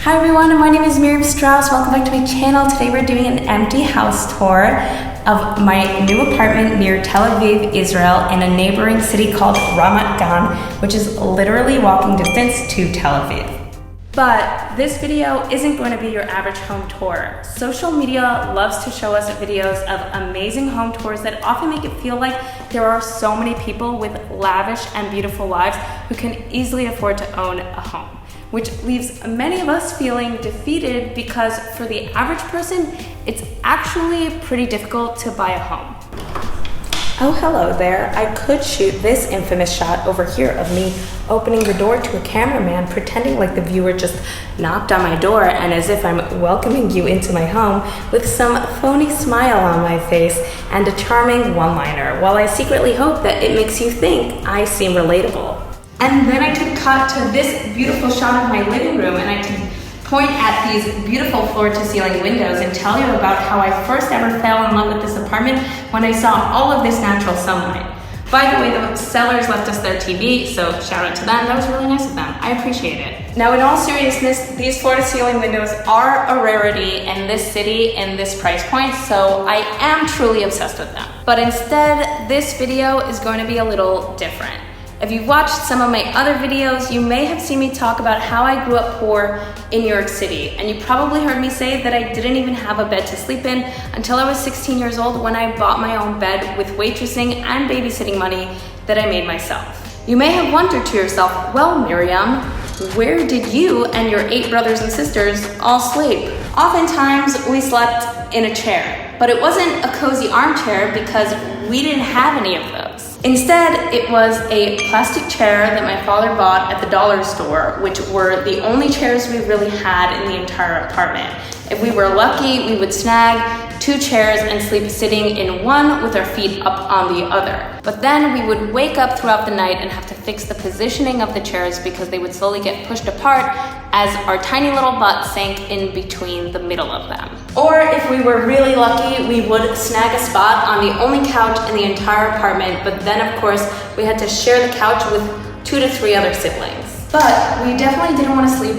Hi everyone, my name is Miriam Strauss. Welcome back to my channel. Today we're doing an empty house tour of my new apartment near Tel Aviv, Israel, in a neighboring city called Ramat Gan, which is literally walking distance to Tel Aviv. But this video isn't going to be your average home tour. Social media loves to show us videos of amazing home tours that often make it feel like there are so many people with lavish and beautiful lives who can easily afford to own a home, which leaves many of us feeling defeated because for the average person, it's actually pretty difficult to buy a home. Oh, hello there. I could shoot this infamous shot over here of me opening the door to a cameraman, pretending like the viewer just knocked on my door and as if I'm welcoming you into my home with some phony smile on my face and a charming one-liner, while I secretly hope that it makes you think I seem relatable. And then I could cut to this beautiful shot of my living room and I could point at these beautiful floor-to-ceiling windows and tell you about how I first ever fell in love with this apartment when I saw all of this natural sunlight. By the way, the sellers left us their TV, so shout out to them. That was really nice of them. I appreciate it. Now, in all seriousness, these floor-to-ceiling windows are a rarity in this city in this price point, so I am truly obsessed with them. But instead, this video is going to be a little different. If you've watched some of my other videos, you may have seen me talk about how I grew up poor in New York City, and you probably heard me say that I didn't even have a bed to sleep in until I was 16 years old when I bought my own bed with waitressing and babysitting money that I made myself. You may have wondered to yourself, well, Miriam, where did you and your 8 brothers and sisters all sleep? Oftentimes, we slept in a chair, but it wasn't a cozy armchair because we didn't have any of those. Instead, it was a plastic chair that my father bought at the dollar store, which were the only chairs we really had in the entire apartment. If we were lucky, we would snag 2 chairs and sleep sitting in one with our feet up on the other. But then we would wake up throughout the night and have to fix the positioning of the chairs because they would slowly get pushed apart as our tiny little butt sank in between the middle of them. Or if we were really lucky, we would snag a spot on the only couch in the entire apartment, but then of course we had to share the couch with 2 to 3 other siblings. But we definitely didn't want to sleep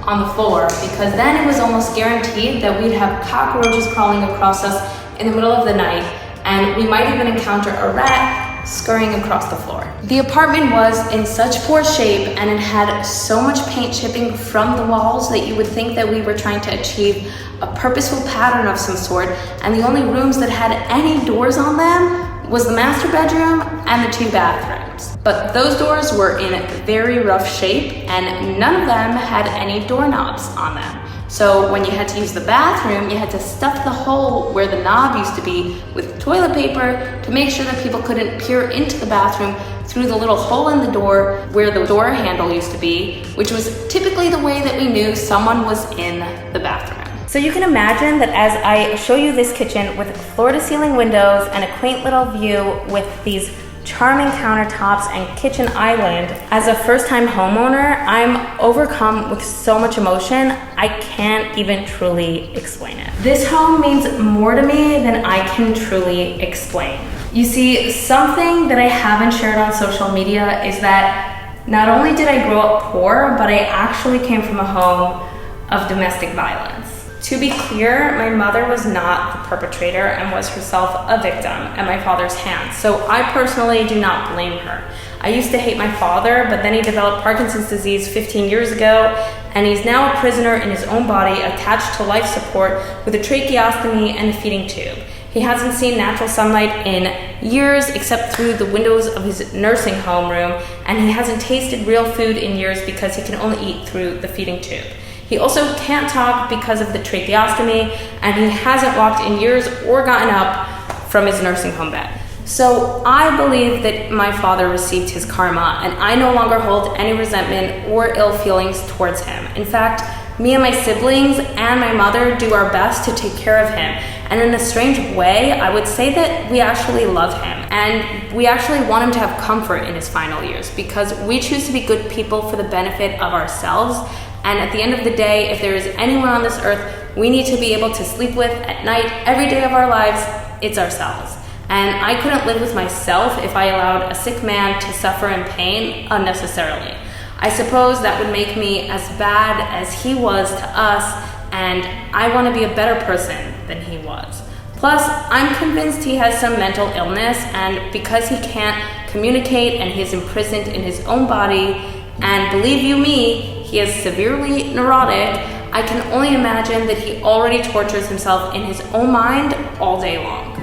on the floor because then it was almost guaranteed that we'd have cockroaches crawling across us in the middle of the night, and we might even encounter a rat scurrying across the floor. The apartment was in such poor shape and it had so much paint chipping from the walls that you would think that we were trying to achieve a purposeful pattern of some sort, and the only rooms that had any doors on them was the master bedroom and the 2 bathrooms. But those doors were in very rough shape and none of them had any doorknobs on them. So when you had to use the bathroom, you had to stuff the hole where the knob used to be with toilet paper to make sure that people couldn't peer into the bathroom through the little hole in the door where the door handle used to be, which was typically the way that we knew someone was in the bathroom. So you can imagine that as I show you this kitchen with floor-to-ceiling windows and a quaint little view with these charming countertops and kitchen island, as a first-time homeowner, I'm overcome with so much emotion, I can't even truly explain it. This home means more to me than I can truly explain. You see, something that I haven't shared on social media is that not only did I grow up poor, but I actually came from a home of domestic violence. To be clear, my mother was not the perpetrator and was herself a victim at my father's hands, so I personally do not blame her. I used to hate my father, but then he developed Parkinson's disease 15 years ago, and he's now a prisoner in his own body attached to life support with a tracheostomy and a feeding tube. He hasn't seen natural sunlight in years except through the windows of his nursing home room, and he hasn't tasted real food in years because he can only eat through the feeding tube. He also can't talk because of the tracheostomy, and he hasn't walked in years or gotten up from his nursing home bed. So I believe that my father received his karma, and I no longer hold any resentment or ill feelings towards him. In fact, me and my siblings and my mother do our best to take care of him. And in a strange way, I would say that we actually love him. And we actually want him to have comfort in his final years because we choose to be good people for the benefit of ourselves. And at the end of the day, if there is anyone on this earth we need to be able to sleep with at night, every day of our lives, it's ourselves. And I couldn't live with myself if I allowed a sick man to suffer in pain unnecessarily. I suppose that would make me as bad as he was to us, and I want to be a better person than he was. Plus, I'm convinced he has some mental illness, and because he can't communicate and he is imprisoned in his own body, and believe you me, he is severely neurotic, I can only imagine that he already tortures himself in his own mind all day long.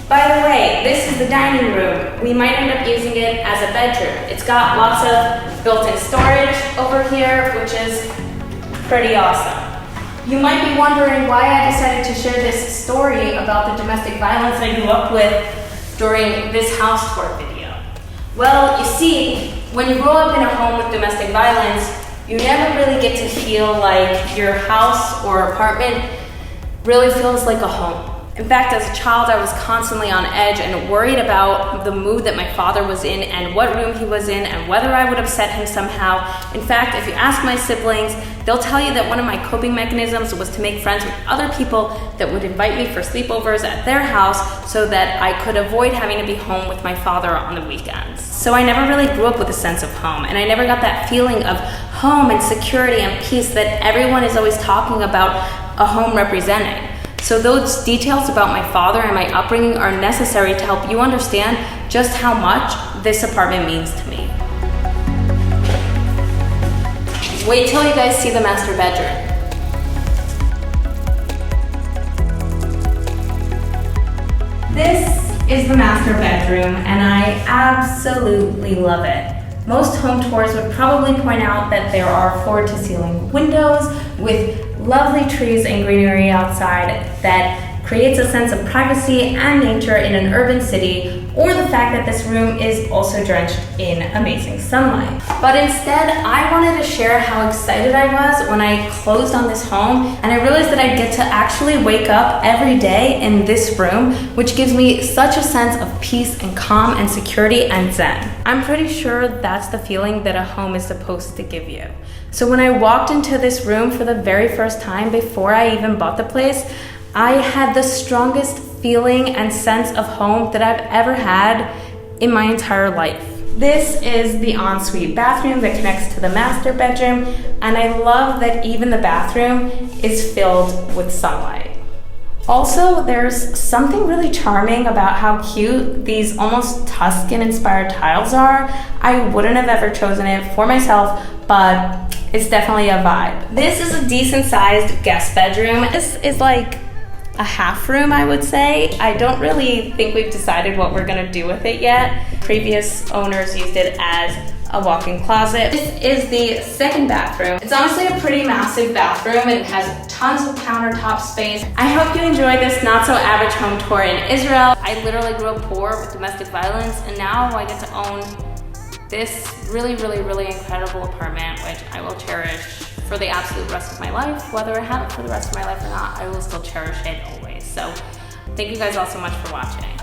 By the way, this is the dining room. We might end up using it as a bedroom. It's got lots of built-in storage over here, which is pretty awesome. You might be wondering why I decided to share this story about the domestic violence I grew up with during this house tour video. Well, you see, when you grow up in a home with domestic violence, you never really get to feel like your house or apartment really feels like a home. In fact, as a child, I was constantly on edge and worried about the mood that my father was in and what room he was in and whether I would upset him somehow. In fact, if you ask my siblings, they'll tell you that one of my coping mechanisms was to make friends with other people that would invite me for sleepovers at their house so that I could avoid having to be home with my father on the weekends. So I never really grew up with a sense of home, and I never got that feeling of home and security and peace that everyone is always talking about a home representing. So those details about my father and my upbringing are necessary to help you understand just how much this apartment means to me. Wait till you guys see the master bedroom. This is the master bedroom, and I absolutely love it. Most home tours would probably point out that there are floor-to-ceiling windows with lovely trees and greenery outside that creates a sense of privacy and nature in an urban city, or the fact that this room is also drenched in amazing sunlight. But instead, I wanted to share how excited I was when I closed on this home and I realized that I'd get to actually wake up every day in this room, which gives me such a sense of peace and calm and security and zen. I'm pretty sure that's the feeling that a home is supposed to give you. So when I walked into this room for the very first time before I even bought the place, I had the strongest feeling and sense of home that I've ever had in my entire life. This is the ensuite bathroom that connects to the master bedroom, and I love that even the bathroom is filled with sunlight. Also, there's something really charming about how cute these almost Tuscan-inspired tiles are. I wouldn't have ever chosen it for myself, but it's definitely a vibe. This is a decent-sized guest bedroom. This is like a half room, I would say. I don't really think we've decided what we're gonna do with it yet. Previous owners used it as a walk-in closet. This is the second bathroom. It's honestly a pretty massive bathroom and it has tons of countertop space. I hope you enjoy this not so average home tour in Israel. I literally grew up poor with domestic violence, and now I get to own this really incredible apartment, which I will cherish for the absolute rest of my life. Whether I have it for the rest of my life or not, I will still cherish it always. So thank you guys all so much for watching.